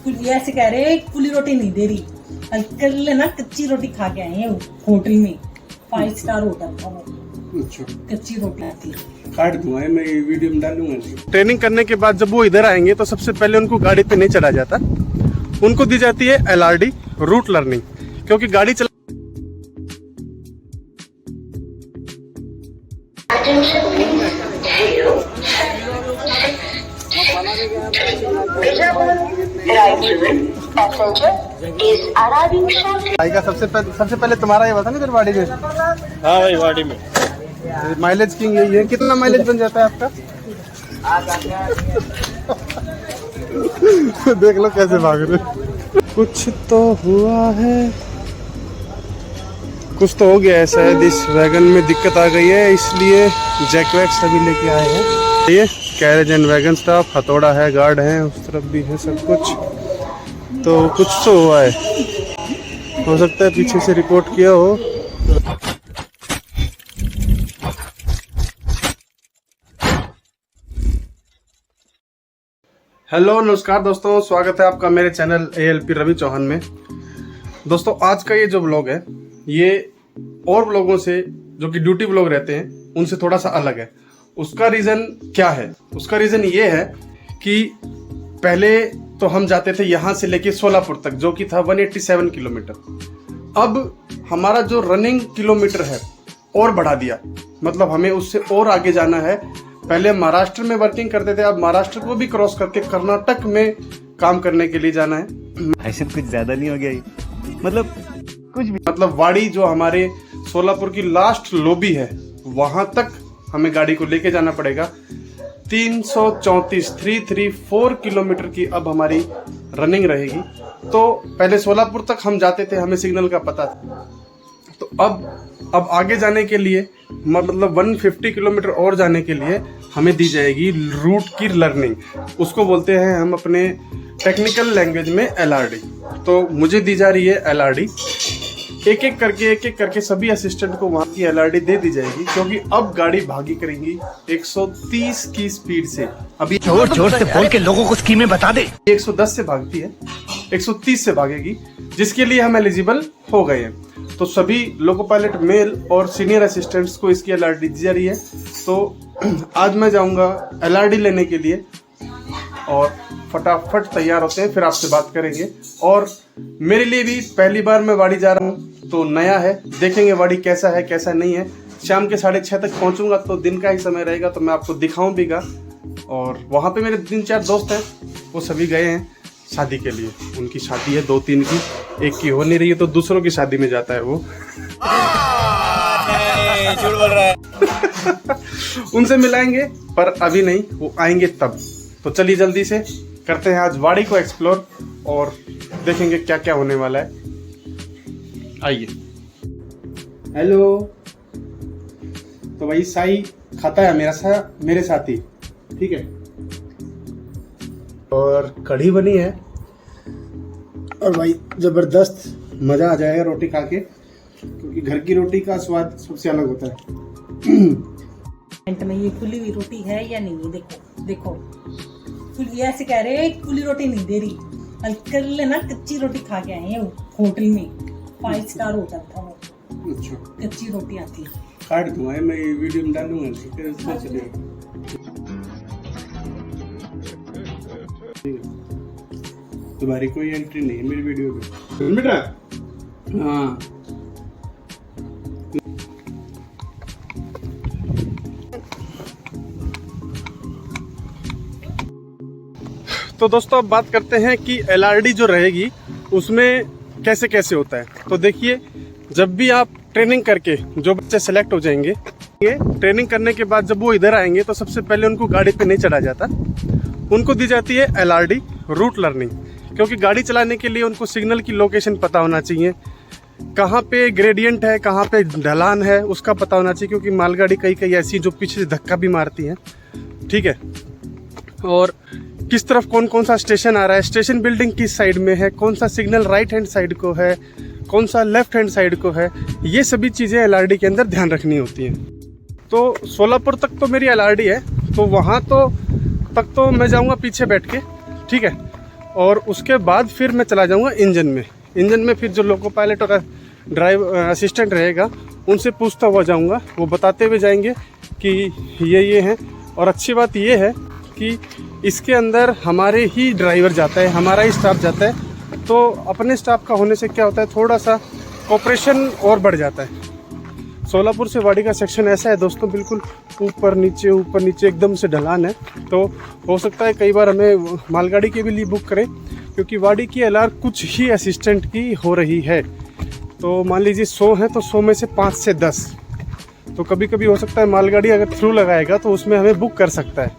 ये ऐसे कह रहे खुली रोटी नहीं दे रही, कल ना कच्ची रोटी खा के आए हैं होटल में, 5 स्टार होटल था वो। अच्छा, कच्ची रोटी आती है, काट दूंगा मैं, ये वीडियो में डालूंगा। ट्रेनिंग करने के बाद जब वो इधर आएंगे तो सबसे पहले उनको गाड़ी पे नहीं चढ़ा जाता, उनको दी जाती है LRD रूट लर्निंग, क्योंकि गाड़ी चला आएगा। सबसे पहले तुम्हारा ये बता ना गाड़ी में। हाँ भाई, गाड़ी में माइलेज किंग यही है, कितना माइलेज बन जाता है आपका? देख लो कैसे भाग रहे। कुछ तो हुआ है, कुछ तो हो गया है शायद, इस वैगन में दिक्कत आ गई है, इसलिए जैक वैक सभी लेके आए हैं। ये कैरेज एंड वैगन स्टाफ, हथौड़ा है, गार्ड है, उस तरफ भी है सब कुछ। तो कुछ तो हुआ है, हो सकता है पीछे से रिपोर्ट किया हो। हेलो नमस्कार दोस्तों, स्वागत है आपका मेरे चैनल ALP रवि चौहान में। दोस्तों आज का ये जो ब्लॉग है ये और ब्लॉगों से जो कि ड्यूटी ब्लॉग रहते हैं उनसे थोड़ा सा अलग है। उसका रीज़न क्या है? उसका रीज़न ये है कि पहले तो हम जाते थे यहाँ से लेके सोलापुर तक, जो कि था 187 किलोमीटर। अब हमारा जो रनिंग किलोमीटर है और बढ़ा दिया, मतलब हमें उससे और आगे जाना है। पहले महाराष्ट्र में वर्किंग करते थे, अब महाराष्ट्र को भी क्रॉस करके कर्नाटक में काम करने के लिए जाना है। ऐसे कुछ ज्यादा नहीं हो गया ये? मतलब कुछ भी, मतलब वाड़ी जो हमारे सोलापुर की लास्ट लॉबी है वहां तक हमें गाड़ी को लेके जाना पड़ेगा। 334 किलोमीटर की अब हमारी रनिंग रहेगी। तो पहले सोलापुर तक हम जाते थे, हमें सिग्नल का पता था। तो अब आगे जाने के लिए, मतलब 150 किलोमीटर और जाने के लिए हमें दी जाएगी रूट की लर्निंग। उसको बोलते हैं हम अपने टेक्निकल लैंग्वेज में LRD। तो मुझे दी जा रही है LRD। एक एक करके सभी असिस्टेंट को वहां की LRD दे दी जाएगी, क्योंकि अब गाड़ी भागी करेंगी 130 की स्पीड से। अभी जोर से बोल के लोगों को स्कीमें बता दे। 110 से भागती है, 130 से भागेगी, जिसके लिए हम एलिजिबल हो गए हैं। तो सभी लोको पायलट मेल और सीनियर असिस्टेंट्स को इसकी LRD दी जा रही है। तो आज मैं जाऊंगा LRD लेने के लिए और फटाफट तैयार होते हैं, फिर आपसे बात करेंगे। और मेरे लिए भी पहली बार मैं वाड़ी जा रहा हूँ, तो नया है, देखेंगे वाड़ी कैसा है कैसा नहीं है। शाम के 6:30 तक पहुंचूंगा, तो दिन का ही समय रहेगा, तो मैं आपको दिखाऊं भीगा। और वहाँ पे मेरे 3-4 दोस्त हैं, वो सभी गए हैं शादी के लिए। उनकी शादी है 2-3 की, एक की हो नहीं रही है तो दूसरों की शादी में जाता है वो। झूठ बोल रहा है। उनसे मिलाएंगे, पर अभी नहीं, वो आएंगे तब। तो चलिए जल्दी से करते हैं आज वाड़ी को एक्सप्लोर और देखेंगे क्या क्या होने वाला है। आइए। हेलो। तो भाई साई खाता है मेरे साथ ही, ठीक है। और कढ़ी बनी है और भाई जबरदस्त मजा आ जाएगा रोटी खा के, क्योंकि घर की रोटी का स्वाद सबसे अलग होता है। में ये खुली हुई रोटी है या नहीं, देखो ये ऐसे कह रहे खुली रोटी नहीं दे रही, कल ना कच्ची रोटी खा के आए हैं होटल में, 5 स्टार होटल था वो। अच्छा, कच्ची रोटी आती है, काट दूंगा मैं, ये वीडियो में डालूंगा। तुम्हारी कोई एंट्री नहीं है मेरी वीडियो में बेटा। हाँ, तो दोस्तों अब बात करते हैं कि LRD जो रहेगी उसमें कैसे कैसे होता है। तो देखिए, जब भी आप ट्रेनिंग करके जो बच्चे सेलेक्ट हो जाएंगे, ये ट्रेनिंग करने के बाद जब वो इधर आएंगे तो सबसे पहले उनको गाड़ी पे नहीं चढ़ा जाता, उनको दी जाती है LRD रूट लर्निंग। क्योंकि गाड़ी चलाने के लिए उनको सिग्नल की लोकेशन पता होना चाहिए, कहाँ पे ग्रेडियंट है, कहाँ पे ढलान है, उसका पता होना चाहिए। क्योंकि मालगाड़ी कई ऐसी जो पीछे से धक्का भी मारती है, ठीक है। और किस तरफ कौन कौन सा स्टेशन आ रहा है, स्टेशन बिल्डिंग किस साइड में है, कौन सा सिग्नल राइट हैंड साइड को है, कौन सा लेफ्ट हैंड साइड को है, ये सभी चीज़ें LRD के अंदर ध्यान रखनी होती हैं। तो सोलापुर तक तो मेरी LRD है, तो वहाँ तक तो मैं जाऊँगा पीछे बैठ के, ठीक है। और उसके बाद फिर मैं चला जाऊँगा इंजन में। इंजन में फिर जो लोको पायलट और ड्राइव असिस्टेंट रहेगा उनसे पूछता हुआ जाऊँगा, वो बताते हुए जाएंगे कि ये हैं। और अच्छी बात ये है कि इसके अंदर हमारे ही ड्राइवर जाता है, हमारा ही स्टाफ जाता है, तो अपने स्टाफ का होने से क्या होता है, थोड़ा सा कोऑपरेशन और बढ़ जाता है। सोलापुर से वाड़ी का सेक्शन ऐसा है दोस्तों, बिल्कुल ऊपर नीचे एकदम से ढलान है। तो हो सकता है कई बार हमें मालगाड़ी के भी लिए बुक करें, क्योंकि वाड़ी की एलआर कुछ ही असिस्टेंट की हो रही है। तो मान लीजिए 100 है तो 100 में से 5 से 10, तो कभी कभी हो सकता है मालगाड़ी अगर थ्रू लगाएगा तो उसमें हमें बुक कर सकता है।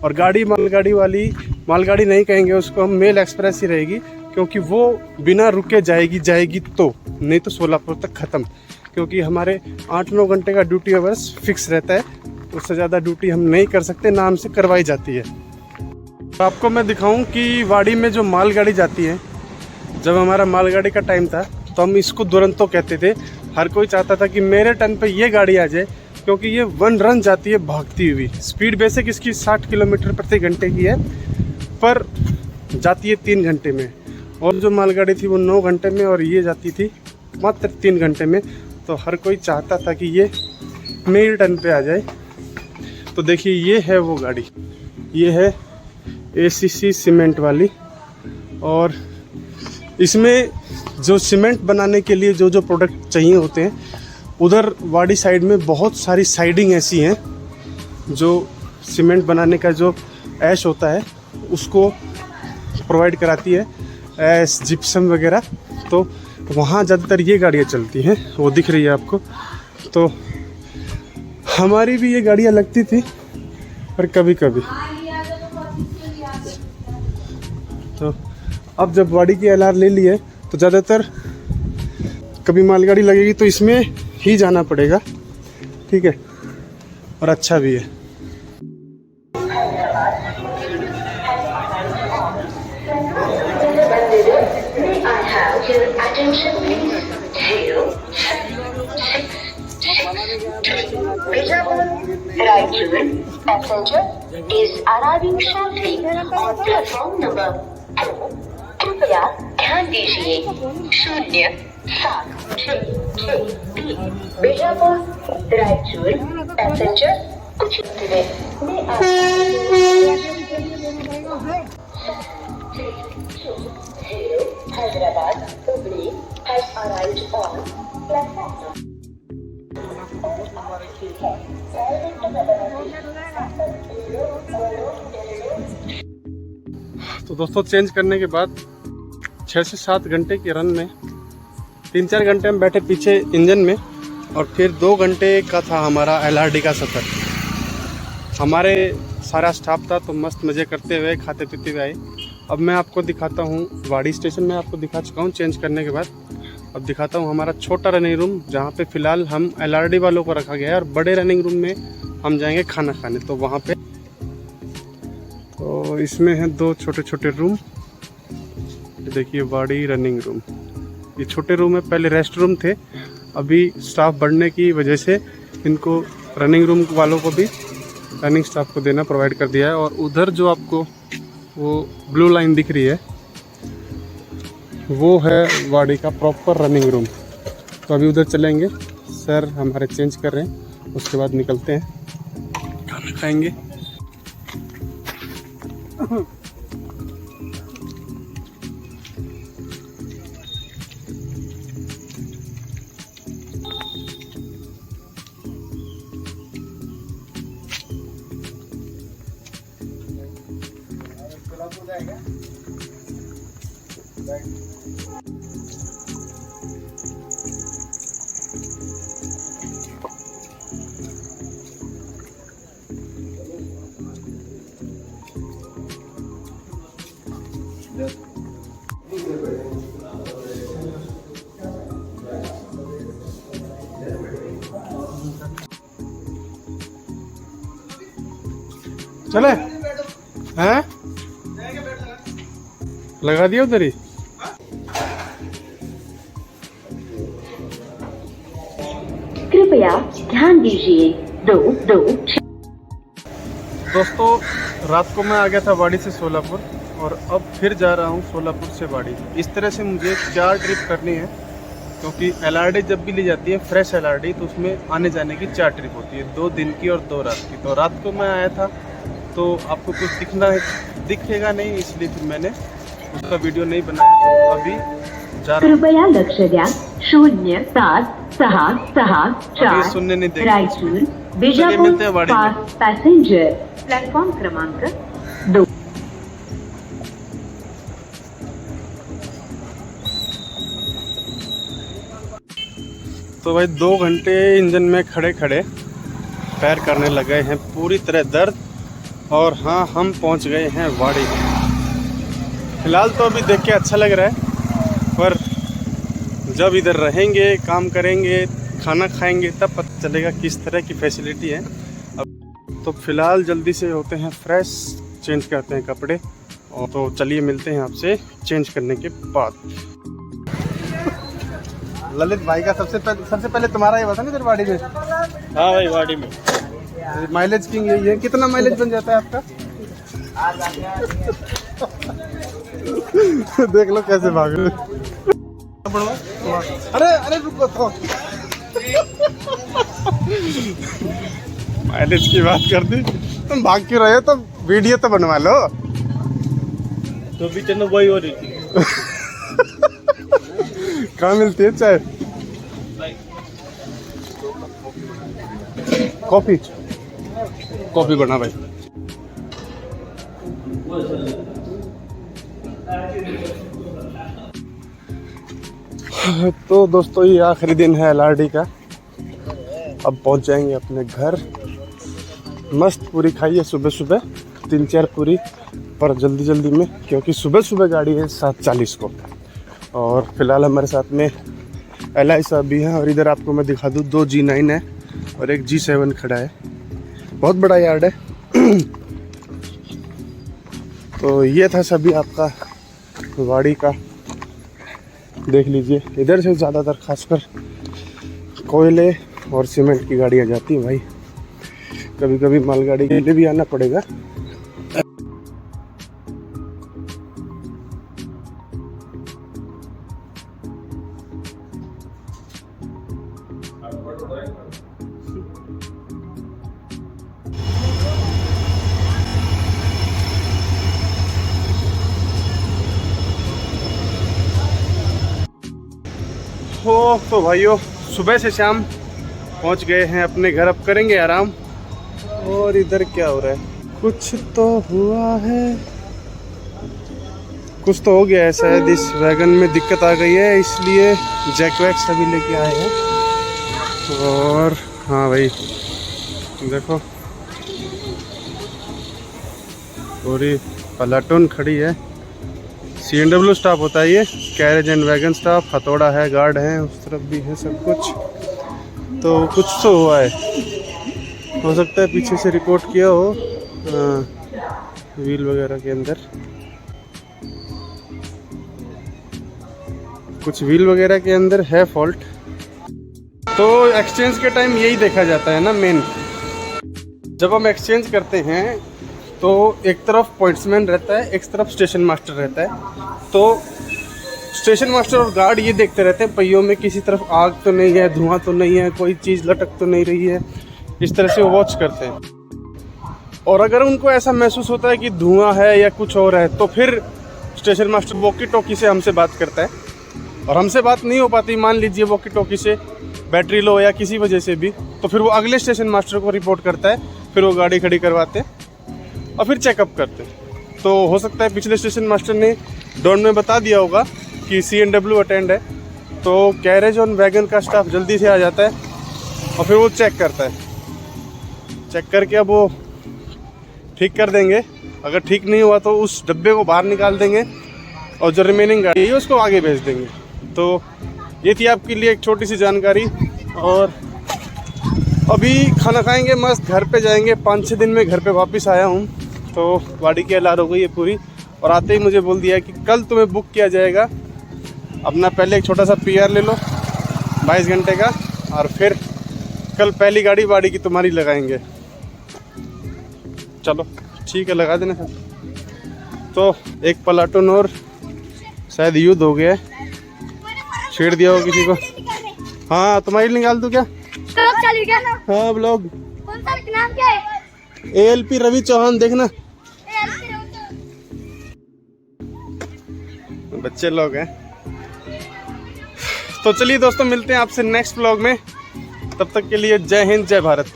और गाड़ी मालगाड़ी नहीं कहेंगे उसको, हम मेल एक्सप्रेस ही रहेगी, क्योंकि वो बिना रुके जाएगी तो, नहीं तो सोलापुर तक ख़त्म। क्योंकि हमारे 8-9 घंटे का ड्यूटी आवर्स फिक्स रहता है, उससे ज़्यादा ड्यूटी हम नहीं कर सकते, ना हमसे करवाई जाती है। तो आपको मैं दिखाऊं कि वाड़ी में जो मालगाड़ी जाती है, जब हमारा मालगाड़ी का टाइम था तो हम इसको दुरंतो कहते थे। हर कोई चाहता था कि मेरे टर्न पे ये गाड़ी आ जाए, क्योंकि ये 1 रन जाती है भागती हुई। स्पीड बेसिक इसकी 60 किलोमीटर प्रति घंटे की है, पर जाती है 3 घंटे में। और जो मालगाड़ी थी वो 9 घंटे में, और ये जाती थी मात्र 3 घंटे में। तो हर कोई चाहता था कि ये मेरे टर्न पे आ जाए। तो देखिए ये है वो गाड़ी, ये है ACC सीमेंट वाली। और इसमें जो सीमेंट बनाने के लिए जो प्रोडक्ट चाहिए होते हैं, उधर वाड़ी साइड में बहुत सारी साइडिंग ऐसी हैं जो सीमेंट बनाने का जो ऐश होता है उसको प्रोवाइड कराती है, ऐश, जिप्सम वगैरह। तो वहाँ ज़्यादातर ये गाड़ियाँ चलती हैं, वो दिख रही है आपको। तो हमारी भी ये गाड़ियाँ लगती थी, पर कभी कभी। तो अब जब वाड़ी की LR ले ली है तो ज़्यादातर कभी मालगाड़ी लगेगी तो इसमें ही जाना पड़ेगा, ठीक है, और अच्छा भी है। Passenger is arriving shortly on platform number 2. कृपया ध्यान दीजिए 0766 बीजापुर रायचूर पैसेंजर कुछ Hyderabad Hubli has arrived on platform. तो दोस्तों चेंज करने के बाद 6 से 7 घंटे के रन में 3-4 घंटे हम बैठे पीछे इंजन में, और फिर 2 घंटे का था हमारा LRD का सफ़र। हमारे सारा स्टाफ था, तो मस्त मज़े करते हुए खाते पीते हुए आए। अब मैं आपको दिखाता हूँ, वाड़ी स्टेशन में आपको दिखा चुका हूँ चेंज करने के बाद। अब दिखाता हूँ हमारा छोटा रनिंग रूम, जहाँ पे फ़िलहाल हम LRD वालों को रखा गया है, और बड़े रनिंग रूम में हम जाएंगे खाना खाने। तो वहाँ पे तो इसमें हैं 2 छोटे छोटे रूम। देखिए वाड़ी रनिंग रूम, ये छोटे रूम है, पहले रेस्ट रूम थे, अभी स्टाफ बढ़ने की वजह से इनको रनिंग रूम वालों को भी रनिंग स्टाफ को देना प्रोवाइड कर दिया है। और उधर जो आपको वो ब्लू लाइन दिख रही है, वो है वाड़ी का प्रॉपर रनिंग रूम। तो अभी उधर चलेंगे, सर हमारे चेंज कर रहे हैं, उसके बाद निकलते हैं, खाना खाएंगे। चले हैं, लगा दिया उधर ही। कृपया ध्यान दीजिए 2-2। दोस्तों रात को मैं आ गया था वाड़ी से सोलापुर, और अब फिर जा रहा हूँ सोलापुर से वाड़ी। इस तरह से मुझे 4 ट्रिप करनी है, क्योंकि LRD जब भी ली जाती है फ्रेश LRD तो उसमें आने जाने की 4 ट्रिप होती है, 2 दिन की और 2 रात की। तो रात को मैं आया था तो आपको कुछ दिखेगा नहीं, इसलिए फिर मैंने उसका वीडियो नहीं बनाया। तो अभी जा रहा हूँ। कृपया लक्ष द्या 076664 सुनने नहीं देगा। रायचूर चलिए मिलते हैं बिजापूर वाड़ी में। फास्ट पैसेंजर प्लेटफॉर्म क्रमांक 2। तो भाई 2 घंटे इंजन में खड़े खड़े पैर करने लगे हैं पूरी तरह दर्द। और हाँ, हम पहुंच गए हैं वाड़ी। फिलहाल तो अभी देख के अच्छा लग रहा है, पर जब इधर रहेंगे, काम करेंगे, खाना खाएंगे, तब पता चलेगा किस तरह की फैसिलिटी है। अब तो फिलहाल जल्दी से होते हैं फ्रेश, चेंज करते हैं कपड़े, और तो चलिए मिलते हैं आपसे चेंज करने के बाद। ललित भाई का सबसे पहले तुम्हारा ही था ना इधर वाड़ी में? हाँ भाई, वाड़ी में माइलेज किंग यही है। कितना माइलेज बन जाता है आपका? देख लो कैसे भाग रहे। अरे रुको तो। माइलेज की बात कर दी, तुम भाग क्यों रहे हो? तो वीडियो तो बनवा लो। तो भी चलो वही हो रही थी। कहाँ मिलती है चाय? कॉफी बना भाई। तो दोस्तों, ये आखिरी दिन है LRD का। अब पहुंच जाएंगे अपने घर। मस्त पूरी खाई है सुबह सुबह, 3-4 पूरी, पर जल्दी जल्दी में, क्योंकि सुबह सुबह गाड़ी है 7:40 को। और फिलहाल हमारे साथ में LI साहब भी हैं। और इधर आपको मैं दिखा दूँ, 2 G9 है और एक G7 खड़ा है। बहुत बड़ा यार्ड है। तो ये था सभी आपका वाड़ी का। देख लीजिए, इधर से ज़्यादातर खासकर कोयले और सीमेंट की गाड़ियाँ जाती हैं भाई। कभी कभी मालगाड़ी के लिए भी आना पड़ेगा। तो भाइयों, सुबह से शाम पहुंच गए हैं अपने घर। अब करेंगे आराम। और इधर क्या हो रहा है? कुछ तो हुआ है, कुछ तो हो गया है शायद। इस वैगन में दिक्कत आ गई है, इसलिए जैक वैक सभी लेके आए हैं। और हाँ भाई, देखो पूरी प्लाटून खड़ी है। CNW स्टाफ होता है ये, कैरेज एंड वैगन स्टाफ। हथौड़ा है, गार्ड है, उस तरफ भी है सब कुछ। तो कुछ तो हुआ है, हो सकता है पीछे से रिपोर्ट किया हो व्हील वगैरह के अंदर। कुछ व्हील वगैरह के अंदर है फॉल्ट। तो एक्सचेंज के टाइम यही देखा जाता है ना मेन। जब हम एक्सचेंज करते हैं तो एक तरफ पॉइंट्समैन रहता है, एक तरफ स्टेशन मास्टर रहता है। तो स्टेशन मास्टर और गार्ड ये देखते रहते हैं पहियों में किसी तरफ आग तो नहीं है, धुआं तो नहीं है, कोई चीज़ लटक तो नहीं रही है। इस तरह से वो वॉच करते हैं। और अगर उनको ऐसा महसूस होता है कि धुआं है या कुछ और है, तो फिर स्टेशन मास्टर वॉकी टॉकी से हमसे बात करता है। और हमसे बात नहीं हो पाती, मान लीजिए वॉकी टॉकी से बैटरी लो या किसी वजह से भी, तो फिर वो अगले स्टेशन मास्टर को रिपोर्ट करता है। फिर वो गाड़ी खड़ी करवाते हैं और फिर चेकअप करते हैं। तो हो सकता है पिछले स्टेशन मास्टर ने डॉन में बता दिया होगा कि CNW अटेंड है, तो कैरेज और वैगन का स्टाफ जल्दी से आ जाता है और फिर वो चेक करता है। चेक करके अब वो ठीक कर देंगे। अगर ठीक नहीं हुआ तो उस डब्बे को बाहर निकाल देंगे और जो रिमेनिंग गाड़ी है उसको आगे भेज देंगे। तो ये थी आपके लिए एक छोटी सी जानकारी। और अभी खाना खाएंगे, मस्त घर पे जाएंगे। 5-6 दिन में घर पे वापस आया हूँ, तो गाड़ी की LR हो गई है पूरी। और आते ही मुझे बोल दिया कि कल तुम्हें बुक किया जाएगा। अपना पहले एक छोटा सा PR ले लो 22 घंटे का, और फिर कल पहली गाड़ी वाड़ी की तुम्हारी लगाएंगे। चलो ठीक है, लगा देना सर। तो एक प्लाटून और शायद युद्ध हो गया है, छेड़ दिया हो किसी को। हाँ तुम्हारी निकाल दूं क्या? कब चली गया ना? हाँ ब्लॉग। कौन सा नाम क्या है? ALP रवि चौहान देखना। बच्चे लोग हैं। तो चलिए दोस्तों, मिलते हैं आपसे नेक्स्ट व्लॉग में। तब तक के लिए जय हिंद, जय भारत।